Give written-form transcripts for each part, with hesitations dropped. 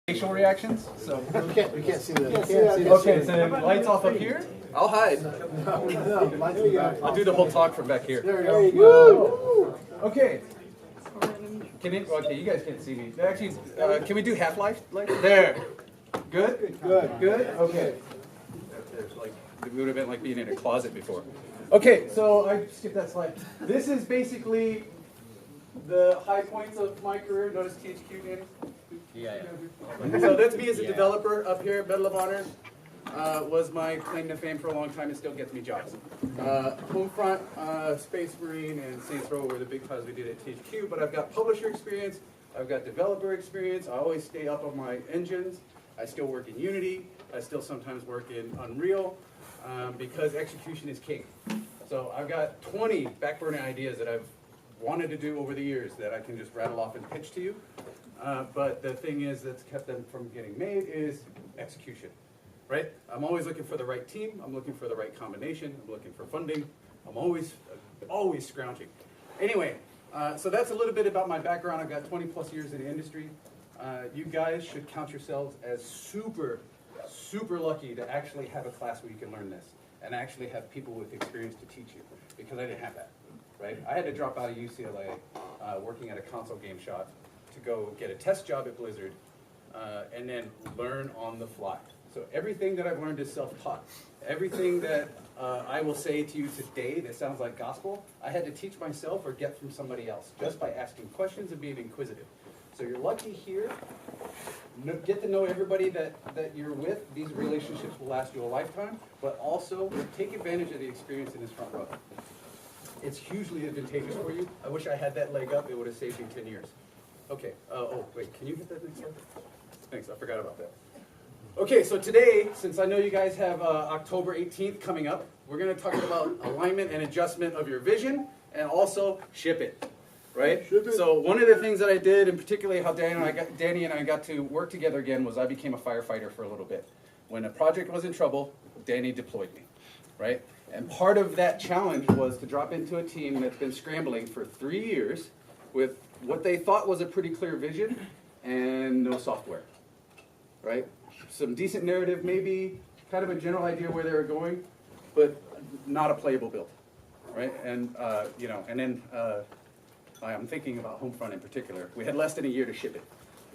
facial reactions. So We can't see the. okay, so lights off up here. I'll hide. No, I'll do the whole talk from back here. There you go. Okay. Okay, you guys can't see me. Actually, can we do Half-Life? There. Good? Good? Okay. There's like, it would have been like being in a closet before. Okay, so I skipped that slide. This is basically the high points of my career. Notice THQ, Danny? Yeah. So that's me as a developer up here. Medal of Honor was my claim to fame for a long time and still gets me jobs. Homefront, Space Marine, and Saints Row were the big titles we did at THQ, but I've got publisher experience, I've got developer experience, I always stay up on my engines, I still work in Unity, I still sometimes work in Unreal, because execution is king. So I've got 20 backburner ideas that I've wanted to do over the years that I can just rattle off and pitch to you. But the thing is that's kept them from getting made is execution, right? I'm always looking for the right team. I'm looking for the right combination. I'm looking for funding. I'm always scrounging. Anyway, so that's a little bit about my background. I've got 20 plus years in the industry. You guys should count yourselves as super lucky to actually have a class where you can learn this and actually have people with experience to teach you, because I didn't have that, right? I had to drop out of UCLA working at a console game shop to go get a test job at Blizzard and then learn on the fly. So everything that I've learned is self-taught. Everything that I will say to you today that sounds like gospel, I had to teach myself or get from somebody else just by asking questions and being inquisitive. So you're lucky here. Get to know everybody that you're with. These relationships will last you a lifetime, but also take advantage of the experience in this front row. It's hugely advantageous for you. I wish I had that leg up. It would have saved you 10 years. Okay. Oh, wait. Can you hit that next slide? Thanks. I forgot about that. Okay, so today, since I know you guys have October 18th coming up, we're going to talk about alignment and adjustment of your vision, and also ship it, right? So one of the things that I did, and particularly how Danny and I got to work together again, was I became a firefighter for a little bit. When a project was in trouble, Danny deployed me, right? And part of that challenge was to drop into a team that's been scrambling for 3 years with what they thought was a pretty clear vision and no software, right? Some decent narrative, maybe kind of a general idea where they were going, but not a playable build, right? And and then I'm thinking about Homefront in particular. We had less than a year to ship it,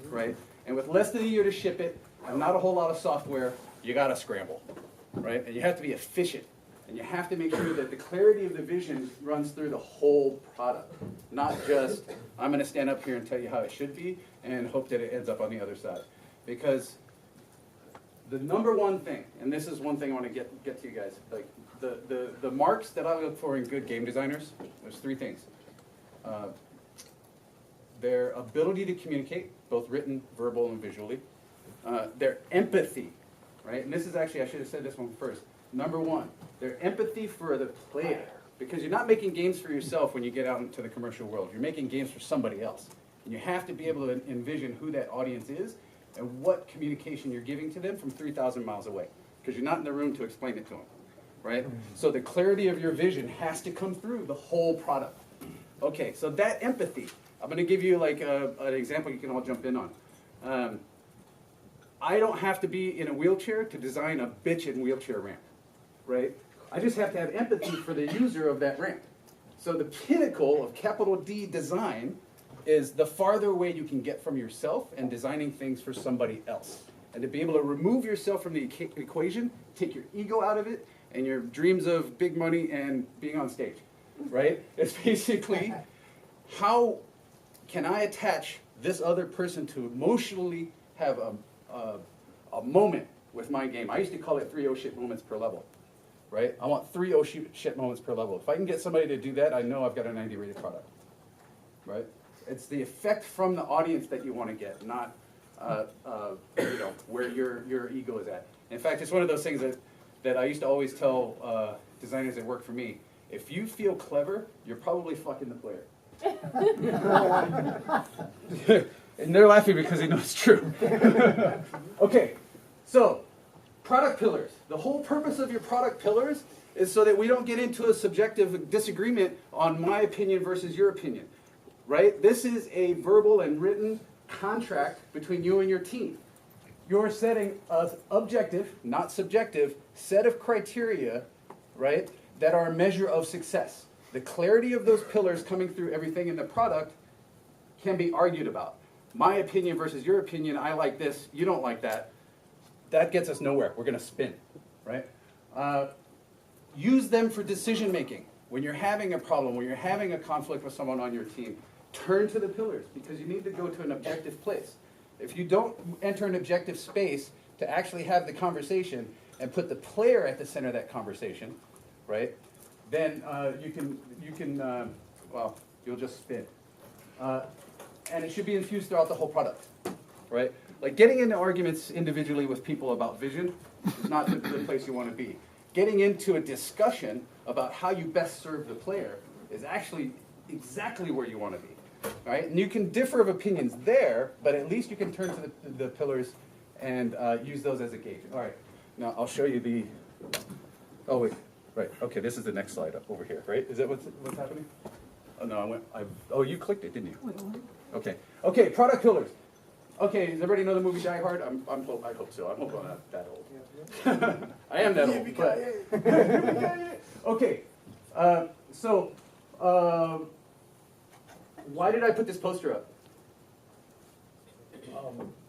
right? And with less than a year to ship it, and not a whole lot of software, you got to scramble, right? And you have to be efficient, and you have to make sure that the clarity of the vision runs through the whole product, not just I'm going to stand up here and tell you how it should be and hope that it ends up on the other side, because the number one thing, and this is one thing I want to get to you guys, like the marks that I look for in good game designers, there's 3 things. Their ability to communicate, both written, verbal, and visually. Their empathy, right? And this is actually, I should have said this one first. Number 1, their empathy for the player. Because you're not making games for yourself when you get out into the commercial world. You're making games for somebody else. And you have to be able to envision who that audience is and what communication you're giving to them from 3,000 miles away, because you're not in the room to explain it to them, right? So the clarity of your vision has to come through the whole product. Okay, so that empathy, I'm going to give you like an example you can all jump in on. I don't have to be in a wheelchair to design a bitchin' wheelchair ramp, right? I just have to have empathy for the user of that ramp. So the pinnacle of capital D design is the farther away you can get from yourself and designing things for somebody else. And to be able to remove yourself from the equation, take your ego out of it, and your dreams of big money and being on stage, right? It's basically, how can I attach this other person to emotionally have a moment with my game? I used to call it 3 oh shit moments per level, right? I want 3 oh shit moments per level. If I can get somebody to do that, I know I've got a 90 rated product, right? It's the effect from the audience that you want to get, not where your ego is at. In fact, it's one of those things that I used to always tell designers that work for me. If you feel clever, you're probably fucking the player. And they're laughing because they know it's true. Okay, so product pillars. The whole purpose of your product pillars is so that we don't get into a subjective disagreement on my opinion versus your opinion. Right? This is a verbal and written contract between you and your team. you're setting an objective, not subjective, set of criteria, right, that are a measure of success. The clarity of those pillars coming through everything in the product can be argued about. My opinion versus your opinion, I like this, you don't like that. That gets us nowhere. We're going to spin, right? Use them for decision making. When you're having a problem, when you're having a conflict with someone on your team, turn to the pillars because you need to go to an objective place. If you don't enter an objective space to actually have the conversation and put the player at the center of that conversation, right, then well, you'll just spin. And it should be infused throughout the whole product, right? Like getting into arguments individually with people about vision is not the place you want to be. Getting into a discussion about how you best serve the player is actually exactly where you want to be. Right? And you can differ of opinions there, but at least you can turn to the pillars and use those as a gauge. All right, now I'll show you the, oh wait, right, okay, this is the next slide over here, right? Is that what's happening? Oh no, oh you clicked it, didn't you? Okay, product pillars. Okay, does everybody know the movie Die Hard? I hope so, I'm hoping I'm not that old. I am that old, but. Okay, why did I put this poster up?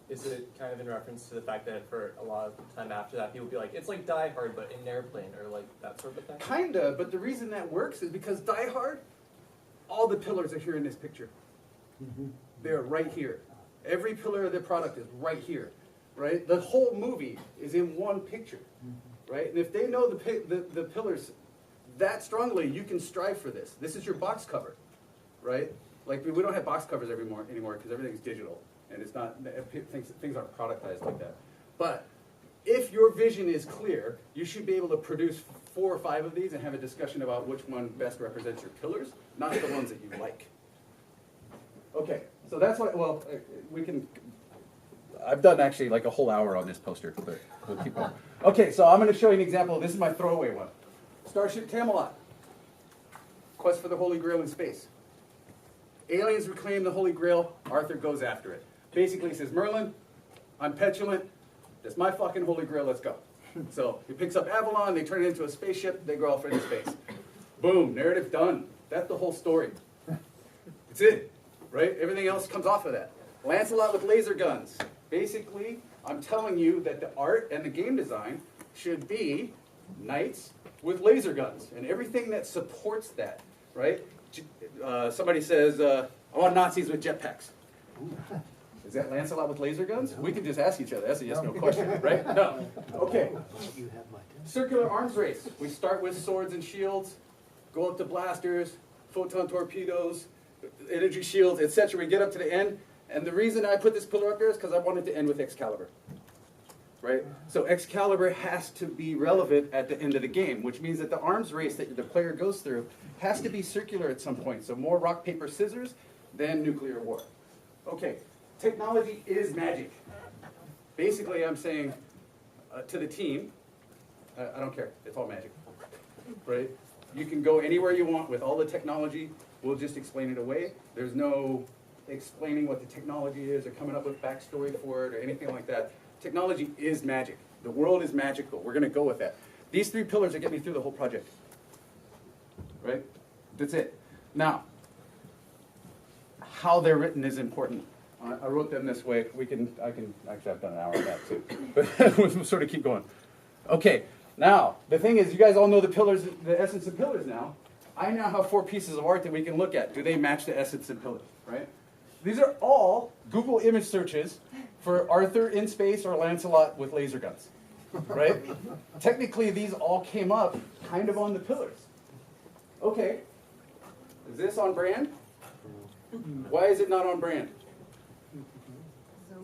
Is it kind of in reference to the fact that for a lot of time after that, people would be like, it's like Die Hard, but in an airplane, or like that sort of thing? Kinda, but the reason that works is because Die Hard, all the pillars are here in this picture. They're right here. Every pillar of the product is right here, right? The whole movie is in one picture, right? And if they know the pillars that strongly, you can strive for this. This is your box cover, right? Like we don't have box covers anymore because everything's digital and it's not things aren't productized like that. But if your vision is clear, you should be able to produce 4 or 5 of these and have a discussion about which one best represents your pillars, not the ones that you like. Okay, so that's what. Well, we can. I've done actually like a whole hour on this poster, but we'll keep going. Okay, so I'm going to show you an example. This is my throwaway one. Starship Camelot. Quest for the Holy Grail in space. Aliens reclaim the Holy Grail. Arthur goes after it. Basically, he says, Merlin, I'm petulant. That's my fucking Holy Grail. Let's go. So he picks up Avalon. They turn it into a spaceship. They go off into space. Boom. Narrative done. That's the whole story. That's it. Right? Everything else comes off of that. Lancelot with laser guns. Basically, I'm telling you that the art and the game design should be knights with laser guns and everything that supports that, right? Somebody says, I want Nazis with jetpacks. Is that Lancelot with laser guns? We can just ask each other. That's a yes/no question, right? No. Okay. Circular arms race. We start with swords and shields, go up to blasters, photon torpedoes, energy shields, etc. We get up to the end. And the reason I put this pillar up there is because I wanted to end with Excalibur. Right? So Excalibur has to be relevant at the end of the game, which means that the arms race that the player goes through has to be circular at some point. So more rock, paper, scissors than nuclear war. Okay, technology is magic. Basically, I'm saying to the team, I don't care, it's all magic. Right? You can go anywhere you want with all the technology. We'll just explain it away. There's no explaining what the technology is or coming up with backstory for it or anything like that. Technology is magic. The world is magical. We're going to go with that. These 3 pillars are getting me through the whole project. Right? That's it. Now, how they're written is important. I wrote them this way. Actually, I've done an hour on that too. But we'll sort of keep going. Okay. Now, the thing is, you guys all know the pillars, the essence of pillars now. I now have 4 pieces of art that we can look at. Do they match the essence of pillars? Right? These are all Google image searches for Arthur in space or Lancelot with laser guns, right? Technically, these all came up kind of on the pillars. Okay, is this on brand? Why is it not on brand?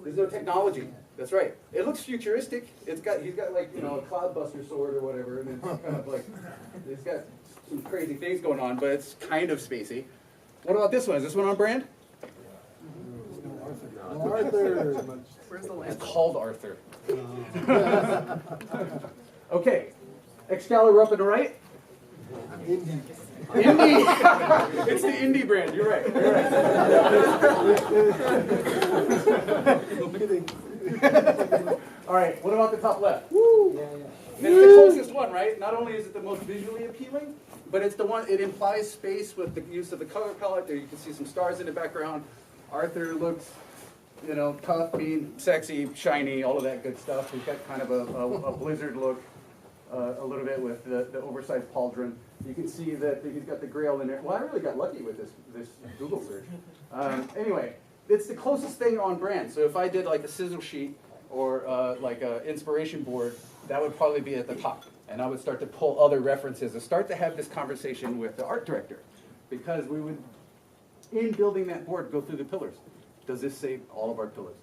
There's no technology. That's right. It looks futuristic. He's got like, you know, a cloudbuster sword or whatever, and it's kind of like, it's got some crazy things going on, but it's kind of spacey. What about this one? Is this one on brand? Arthur. It's called Arthur. Okay, Excalibur up and right. Indie. Indie. It's the Indie brand. You're right. You're right. All right, what about the top left? Yeah, It's the closest one, right? Not only is it the most visually appealing, but it's the one, it implies space with the use of the color palette. There you can see some stars in the background. Arthur looks, you know, tough, mean, sexy, shiny, all of that good stuff. He's got kind of a Blizzard look, a little bit with the oversized pauldron. You can see that he's got the grail in there. Well, I really got lucky with this Google search. Anyway, it's the closest thing on brand. So if I did like a sizzle sheet or like an inspiration board, that would probably be at the top. And I would start to pull other references and start to have this conversation with the art director. Because we would, in building that board, go through the pillars. Does this say all of our pillars?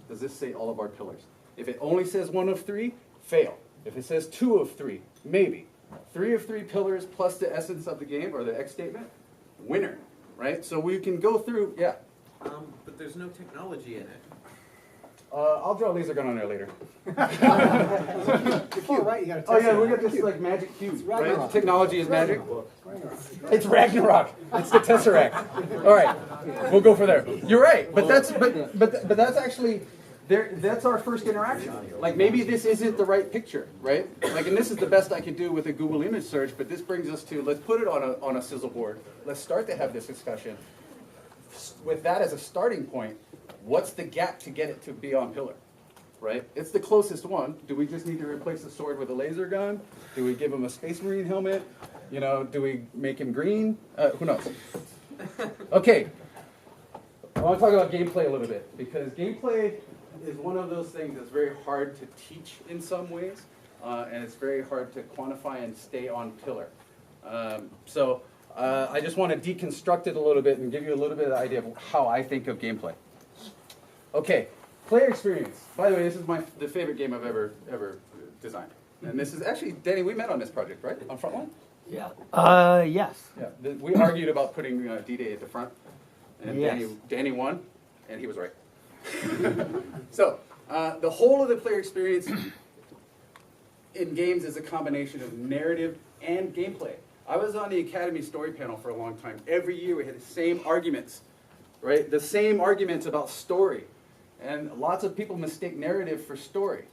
Does this say all of our pillars? If it only says 1 of 3, fail. If it says 2 of 3, maybe. 3 of 3 pillars plus the essence of the game, or the X statement, winner, right? So we can go through, yeah. But there's no technology in it. I'll draw a laser gun on there later. The cube, right? You gotta Oh test yeah, it. we got this like magic cube, right? Ragnarok. Technology is magic. Ragnarok. It's Ragnarok. It's the Tesseract. All right, we'll go for there. You're right, but that's actually that's our first interaction. Like maybe this isn't the right picture, right? Like, and this is the best I could do with a Google image search. But this brings us to, let's put it on a sizzle board. Let's start to have this discussion. With that as a starting point, what's the gap to get it to be on pillar? Right? It's the closest one. Do we just need to replace the sword with a laser gun? Do we give him a Space Marine helmet? You know, do we make him green? Who knows? Okay. I want to talk about gameplay a little bit, because gameplay is one of those things that's very hard to teach in some ways, and it's very hard to quantify and stay on pillar. So I just want to deconstruct it a little bit and give you a little bit of the idea of how I think of gameplay. Okay, player experience. By the way, this is the favorite game I've ever designed. And this is actually, Danny, we met on this project, right? On Frontline? Yeah. Yes. Yeah. We argued about putting D-Day at the front. And Yes. Danny won, and he was right. So, the whole of the player experience in games is a combination of narrative and gameplay. I was on the Academy Story panel for a long time. Every year we had the same arguments, right? The same arguments about story. And lots of people mistake narrative for story.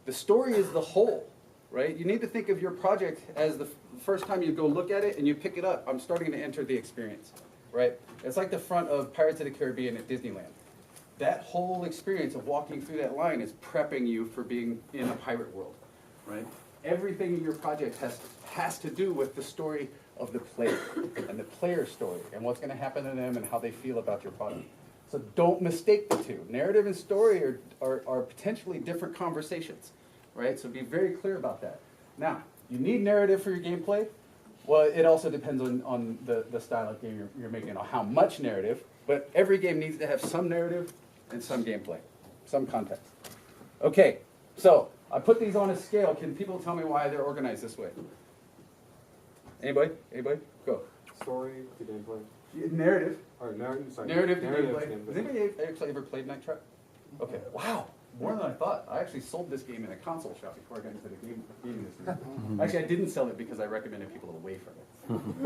The story is the whole, right? You need to think of your project as the first time you go look at it and you pick it up. I'm starting to enter the experience, right? It's like the front of Pirates of the Caribbean at Disneyland. That whole experience of walking through that line is prepping you for being in a pirate world, right? Everything in your project has to do with the story of the player and the player's story and what's going to happen to them and how they feel about your product. So don't mistake the two. Narrative and story are potentially different conversations, right? So be very clear about that. Now, you need narrative for your gameplay. Well, it also depends on the style of game you're making, or how much narrative. But every game needs to have some narrative and some gameplay, some context. Okay, so I put these on a scale. Can people tell me why they're organized this way? Anybody? Anybody? Go. Story to gameplay. Narrative. Or narrative, sorry. Narrative to Narrative gameplay. Has anybody actually ever played Night Trap? Okay. Wow. More than I thought. I actually sold this game in a console shop before I got into the game industry. Actually, I didn't sell it because I recommended people away from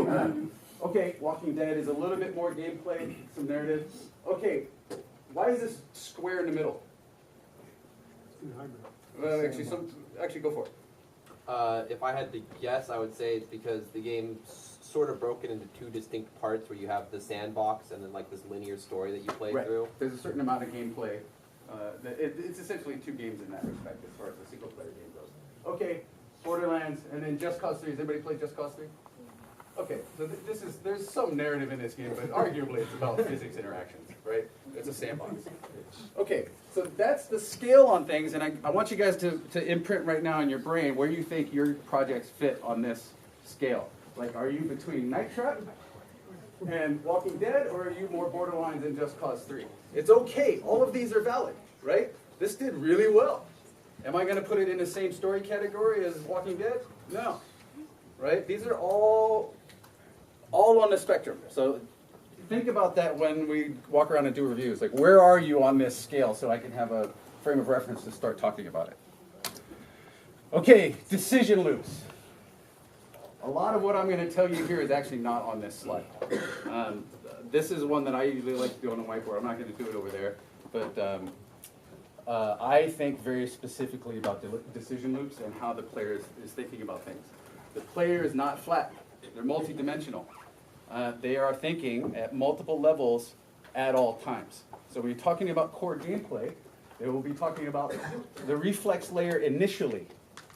it. Okay, Walking Dead is a little bit more gameplay, some narrative. Okay, why is this square in the middle? Actually, go for it. If I had to guess, I would say it's because the game's sort of broken into two distinct parts, where you have the sandbox and then like this linear story that you play Right. through. There's a certain amount of gameplay. It's essentially two games in that respect as far as the single player game goes. Okay, Borderlands, and then Just Cause 3. Has anybody played Just Cause 3? Okay, so there's some narrative in this game, but arguably it's about physics interactions, right? It's a sandbox. Okay, so that's the scale on things, and I want you guys to imprint right now in your brain where you think your projects fit on this scale. Like, are you between Night Trap and Walking Dead, or are you more Borderlands and Just Cause 3? It's okay, all of these are valid, right? This did really well. Am I gonna put it in the same story category as Walking Dead? No, right? These are all on the spectrum. So think about that when we walk around and do reviews. Like, where are you on this scale so I can have a frame of reference to start talking about it? Okay, decision loops. A lot of what I'm going to tell you here is actually not on this slide. This is one that I usually like to do on a whiteboard. I'm not going to do it over there. But I think very specifically about the decision loops and how the player is thinking about things. The player is not flat. They're multidimensional. They are thinking at multiple levels at all times. So when you're talking about core gameplay, they will be talking about the reflex layer initially.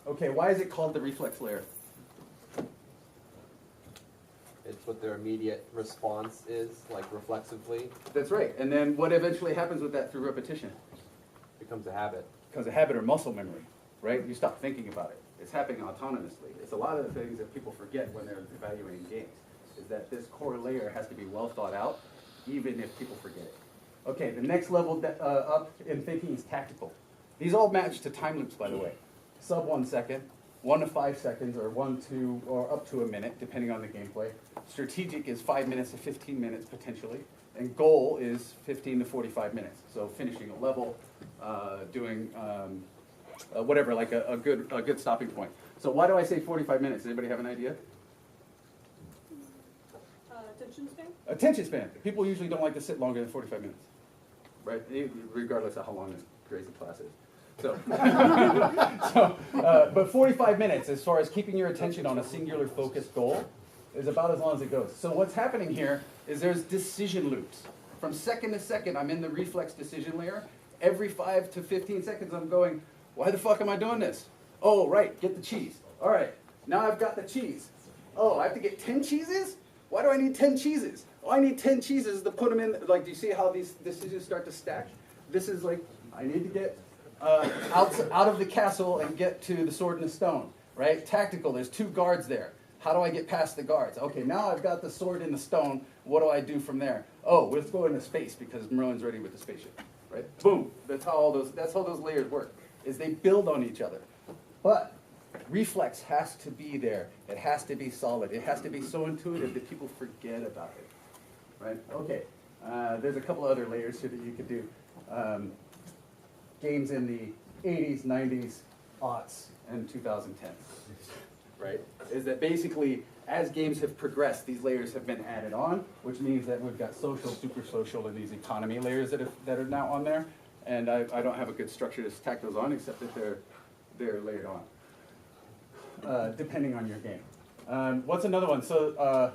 Okay, why is it called the reflex layer? It's what their immediate response is, like reflexively, That's right. And then what eventually happens with that through repetition? becomes a habit. Becomes a habit or muscle memory, right? You stop thinking about it. It's happening autonomously. It's a lot of the things that people forget when they're evaluating games, is that this core layer has to be well thought out, even if people forget it. Okay, the next level up in thinking is tactical. These all match to time loops, by the way. Sub 1 second, 1 to 5 seconds, or 1 to, or up to a minute, depending on the gameplay. Strategic is 5 minutes to 15 minutes, potentially. And goal is 15 to 45 minutes. So finishing a level, doing whatever, like a good stopping point. So why do I say 45 minutes? Does anybody have an idea? Attention span? Attention span. People usually don't like to sit longer than 45 minutes, right? Regardless of how long a crazy class is. So, but 45 minutes as far as keeping your attention on a singular focused goal is about as long as it goes. So what's happening here is there's decision loops. From second to second, I'm in the reflex decision layer. Every 5 to 15 seconds, I'm going, why the fuck am I doing this? Oh, right, get the cheese. All right, now I've got the cheese. Oh, I have to get 10 cheeses? Why do I need 10 cheeses? Oh, I need 10 cheeses to put them in. Like, do you see how these decisions start to stack? This is like, I need to get out of the castle and get to the sword and the stone, right? Tactical, there's 2 guards there. How do I get past the guards? Okay, now I've got the sword and the stone. What do I do from there? Oh, let's go into space because Merlin's ready with the spaceship, right? Boom. That's how those layers work, is they build on each other. But reflex has to be there. It has to be solid. It has to be so intuitive that people forget about it, right? Okay, there's a couple other layers here that you could do. Games in the 80s, 90s, aughts, and 2010s, right? Is that basically, as games have progressed, these layers have been added on, which means that we've got social, super social, and these economy layers that are now on there. And I don't have a good structure to tack those on, except that they're layered on, depending on your game. What's another one? So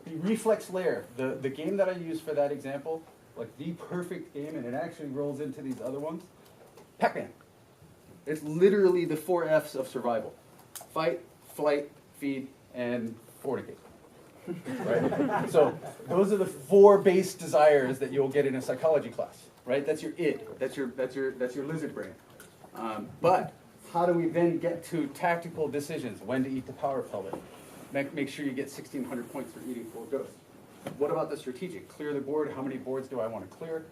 the reflex layer, the game that I use for that example, like the perfect game, and it actually rolls into these other ones, Pac-Man. It's literally the 4 F's of survival. Fight, flight, feed, and fornicate. Right? So those are the 4 base desires that you'll get in a psychology class. Right? That's your id. That's your lizard brain. But how do we then get to tactical decisions? When to eat the power pellet? Make sure you get 1,600 points for eating 4 ghosts. What about the strategic? Clear the board. How many boards do I want to clear?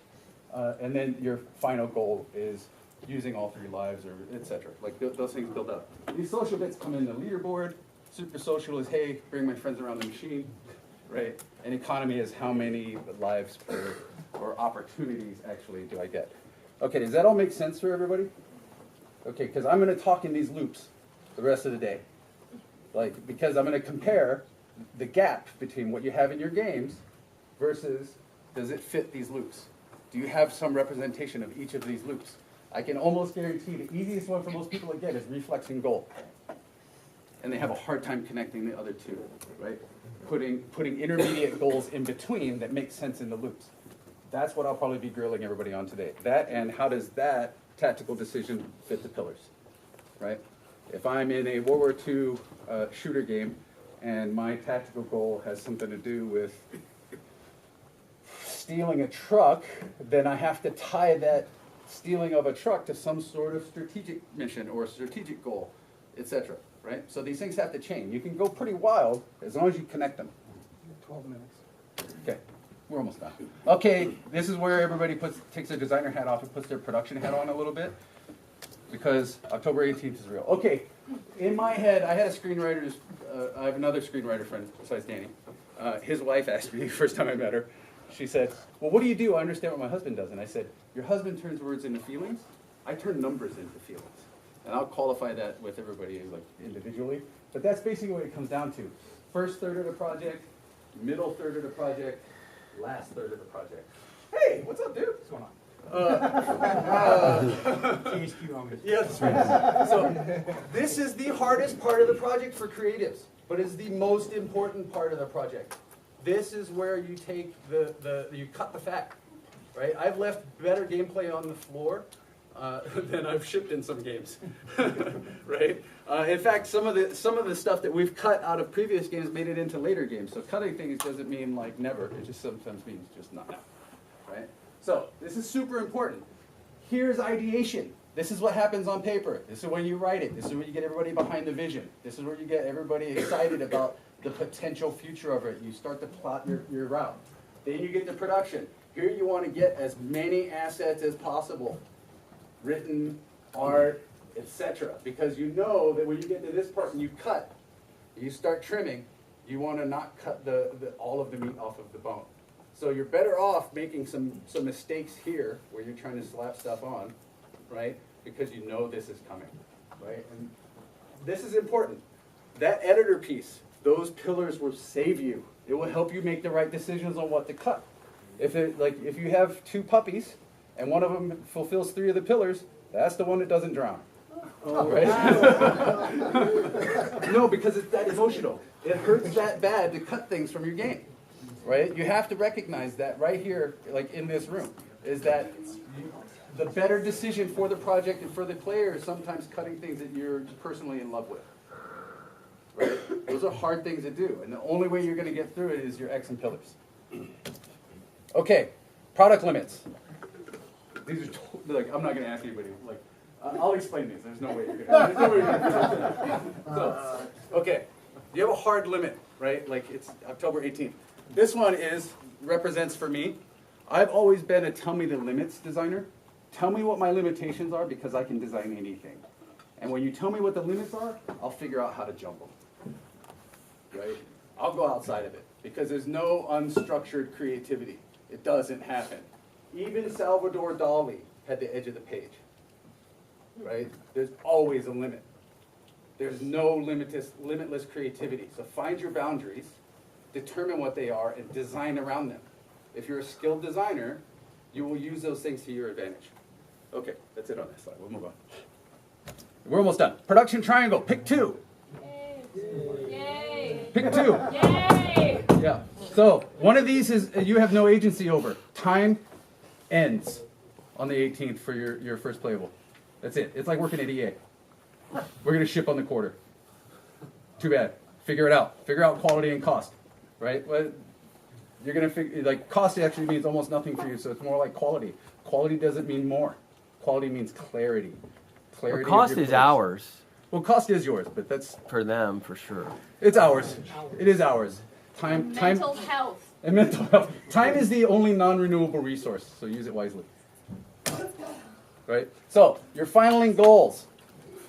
And then your final goal is using all 3 lives, or etc. Like those things build up. These social bits come in the leaderboard. Super social is, hey, bring my friends around the machine, right? And economy is how many lives per, or opportunities actually do I get. Okay, does that all make sense for everybody? Okay, because I'm going to talk in these loops the rest of the day. Like, because I'm going to compare the gap between what you have in your games versus does it fit these loops? Do you have some representation of each of these loops? I can almost guarantee the easiest one for most people to get is reflex and goal. And they have a hard time connecting the other 2, right? Putting intermediate goals in between that make sense in the loops. That's what I'll probably be grilling everybody on today. That, and how does that tactical decision fit the pillars, right? If I'm in a World War II shooter game and my tactical goal has something to do with stealing a truck, then I have to tie that stealing of a truck to some sort of strategic mission or strategic goal, etc. Right? So these things have to chain. You can go pretty wild as long as you connect them. 12 minutes. Okay, we're almost done. Okay, this is where everybody takes their designer hat off and puts their production hat on a little bit, because October 18th is real. Okay, in my head, I had a screenwriter, I have another screenwriter friend besides Danny. His wife asked me the first time I met her, she said, well, what do you do? I understand what my husband does. And I said, your husband turns words into feelings. I turn numbers into feelings. And I'll qualify that with everybody like individually. But that's basically what it comes down to. First third of the project, middle third of the project, last third of the project. Hey, what's up, dude? What's going on? THQ only. Yeah, that's right. So this is the hardest part of the project for creatives, but it's the most important part of the project. This is where you take you cut the fat, right? I've left better gameplay on the floor than I've shipped in some games, right? In fact, some of the stuff that we've cut out of previous games made it into later games. So cutting things doesn't mean like never. It just sometimes means just not now, right? So this is super important. Here's ideation. This is what happens on paper. This is when you write it. This is where you get everybody behind the vision. This is where you get everybody excited about the potential future of it. You start to plot your route. Then you get to production. Here you want to get as many assets as possible. Written, art, etc. Because you know that when you get to this part and you cut, you start trimming, you want to not cut all of the meat off of the bone. So you're better off making some mistakes here where you're trying to slap stuff on, right? Because you know this is coming, right? And this is important. That editor piece, those pillars will save you. It will help you make the right decisions on what to cut. If you have two puppies and one of them fulfills 3 of the pillars, that's the one that doesn't drown. Right? No, because it's that emotional. It hurts that bad to cut things from your game. Right? You have to recognize that right here, like in this room, is that the better decision for the project and for the player is sometimes cutting things that you're personally in love with. Right? Those are hard things to do, and the only way you're going to get through it is your X and pillars. Okay, product limits. These are like I'm not going to ask anybody. Like I'll explain these. There's no way you're going to. So, okay, you have a hard limit, right? Like it's October 18th. This one represents for me. I've always been a tell me the limits designer. Tell me what my limitations are because I can design anything. And when you tell me what the limits are, I'll figure out how to jump them. Right? I'll go outside of it because there's no unstructured creativity. It doesn't happen. Even Salvador Dali had the edge of the page. Right? There's always a limit. There's no limitless creativity. So find your boundaries, determine what they are, and design around them. If you're a skilled designer, you will use those things to your advantage. Okay, that's it on this slide. We'll move on. We're almost done. Production triangle, pick 2. Yay! Pick 2. Yay! Yeah. So one of these is you have no agency over. Time ends on the 18th for your first playable. That's it. It's like working at EA. We're going to ship on the quarter. Too bad. Figure it out. Figure out quality and cost. Right? Well, you're going to figure, like, cost actually means almost nothing for you, so it's more like quality. Quality doesn't mean more. Quality means clarity. Clarity. Well, cost of your is place. ours Well, cost is yours, but that's, for them for sure. it's ours. It is ours. Time, Mental health. and mental health. Time is the only non-renewable resource, so use it wisely. Right? So, your finaling goals.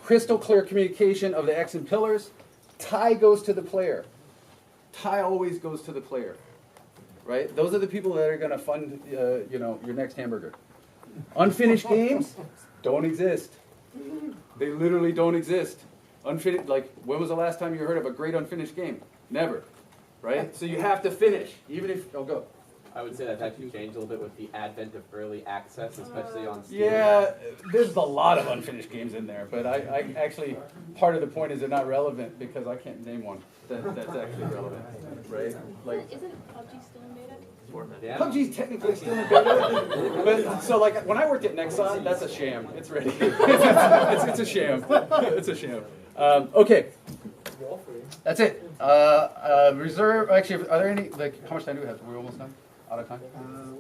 Crystal clear communication of the X and pillars. Tie goes to the player. Tie always goes to the player. Right? Those are the people that are going to fund, your next hamburger. Unfinished games don't exist. They literally don't exist. Unfinished, like, when was the last time you heard of a great unfinished game? Never. Right? So you have to finish, even if, go. I would say that's actually changed a little bit with the advent of early access, especially on Steam. Yeah, there's a lot of unfinished games in there, but I actually, part of the point is they're not relevant because I can't name one that's actually relevant, right? Like, Isn't PUBG still in beta? Yeah. PUBG's technically still in beta, but so like when I worked at Nexon, that's a sham. It's ready. It's a sham. It's a sham. Okay, that's it. Reserve. Actually, are there any? Like, how much time do we have? Are we almost done? Out of time?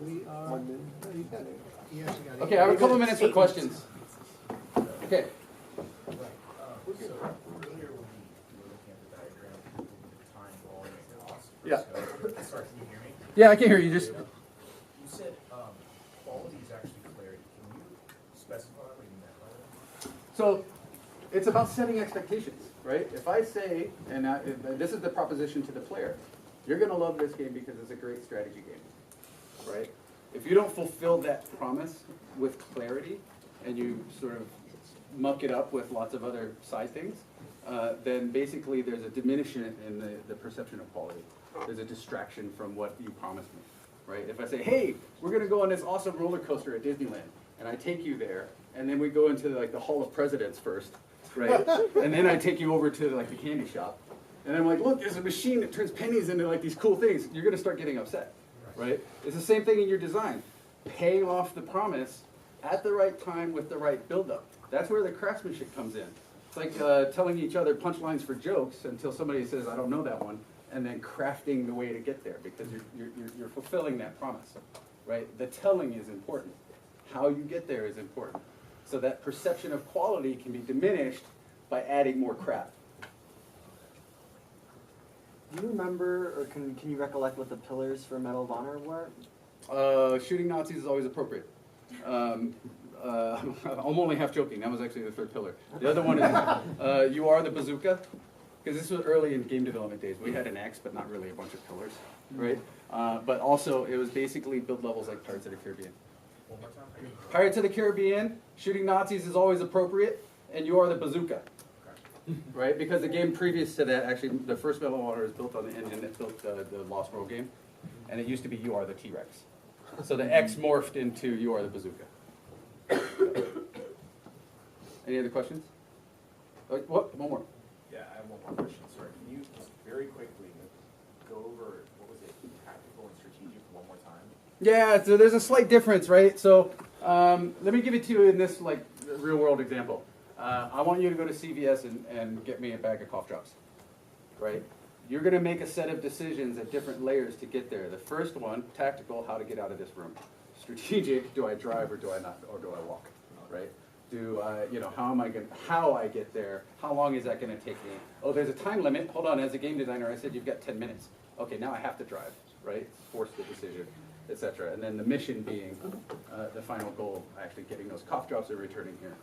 We are, no, you got it. You actually got it. Okay, I have a couple minutes for questions. Okay. Yeah. Sorry, can you hear me? Yeah, I can hear you. Just. You said quality is actually clarity. Can you specify what you meant by that? So, it's about setting expectations, right? If I say, and this is the proposition to the player, you're going to love this game because it's a great strategy game, right? If you don't fulfill that promise with clarity, and you sort of muck it up with lots of other side things, then basically there's a diminishment in the perception of quality. There's a distraction from what you promised me, right? If I say, hey, we're gonna go on this awesome roller coaster at Disneyland, and I take you there, and then we go into like the Hall of Presidents first, right? And then I take you over to like the candy shop, and I'm like, look, there's a machine that turns pennies into like these cool things. You're gonna start getting upset, right? It's the same thing in your design. Paying off the promise at the right time with the right buildup. That's where the craftsmanship comes in. It's like telling each other punchlines for jokes until somebody says, I don't know that one, and then crafting the way to get there because you're fulfilling that promise, right? The telling is important. How you get there is important. So that perception of quality can be diminished by adding more crap. Do you remember, or can you recollect what the pillars for Medal of Honor were? Shooting Nazis is always appropriate. I'm only half joking. That was actually the third pillar. The other one is you are the bazooka, because this was early in game development days. We had an X, but not really a bunch of pillars, right? But also, it was basically build levels like Pirates of the Caribbean. One more time? Pirates of the Caribbean, shooting Nazis is always appropriate, and you are the bazooka, right? Because the game previous to that, actually, the first Medal of Honor is built on the engine that built the Lost World game, and it used to be you are the T-Rex. So the X morphed into you are the bazooka. Any other questions? What? One more. Yeah, I have one more question, sorry. Can you just very quickly go over, what was it, tactical and strategic one more time? Yeah, so there's a slight difference, right? So let me give it to you in this like real world example. I want you to go to CVS and get me a bag of cough drops, right? You're going to make a set of decisions at different layers to get there. The first one, tactical, how to get out of this room. Strategic, do I drive or do I not, or do I walk, right? Do I, how I get there, how long is that going to take me? Oh, there's a time limit. Hold on, as a game designer, I said you've got 10 minutes. Okay, now I have to drive, right? Force the decision, etc. And then the mission being the final goal, actually getting those cough drops and returning here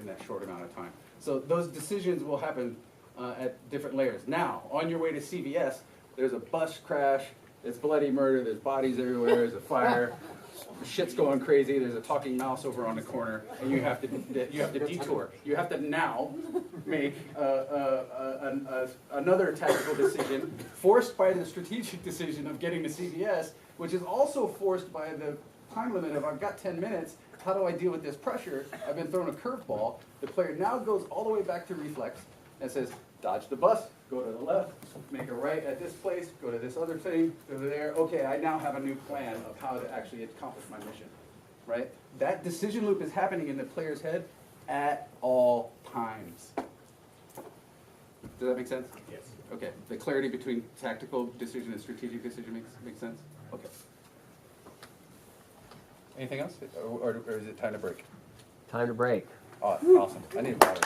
in that short amount of time. So those decisions will happen at different layers. Now, on your way to CVS, there's a bus crash, there's bloody murder, there's bodies everywhere, there's a fire, shit's going crazy, there's a talking mouse over on the corner, and you have to detour. You have to now make another tactical decision, forced by the strategic decision of getting to CVS, which is also forced by the time limit of I've got 10 minutes, how do I deal with this pressure? I've been thrown a curveball. The player now goes all the way back to reflex and says, dodge the bus, go to the left, make a right at this place, go to this other thing, go to there. Okay, I now have a new plan of how to actually accomplish my mission, right? That decision loop is happening in the player's head at all times. Does that make sense? Yes. Okay, the clarity between tactical decision and strategic decision makes sense? Okay. Anything else? Or is it time to break? Time to break. Oh, awesome. I need water.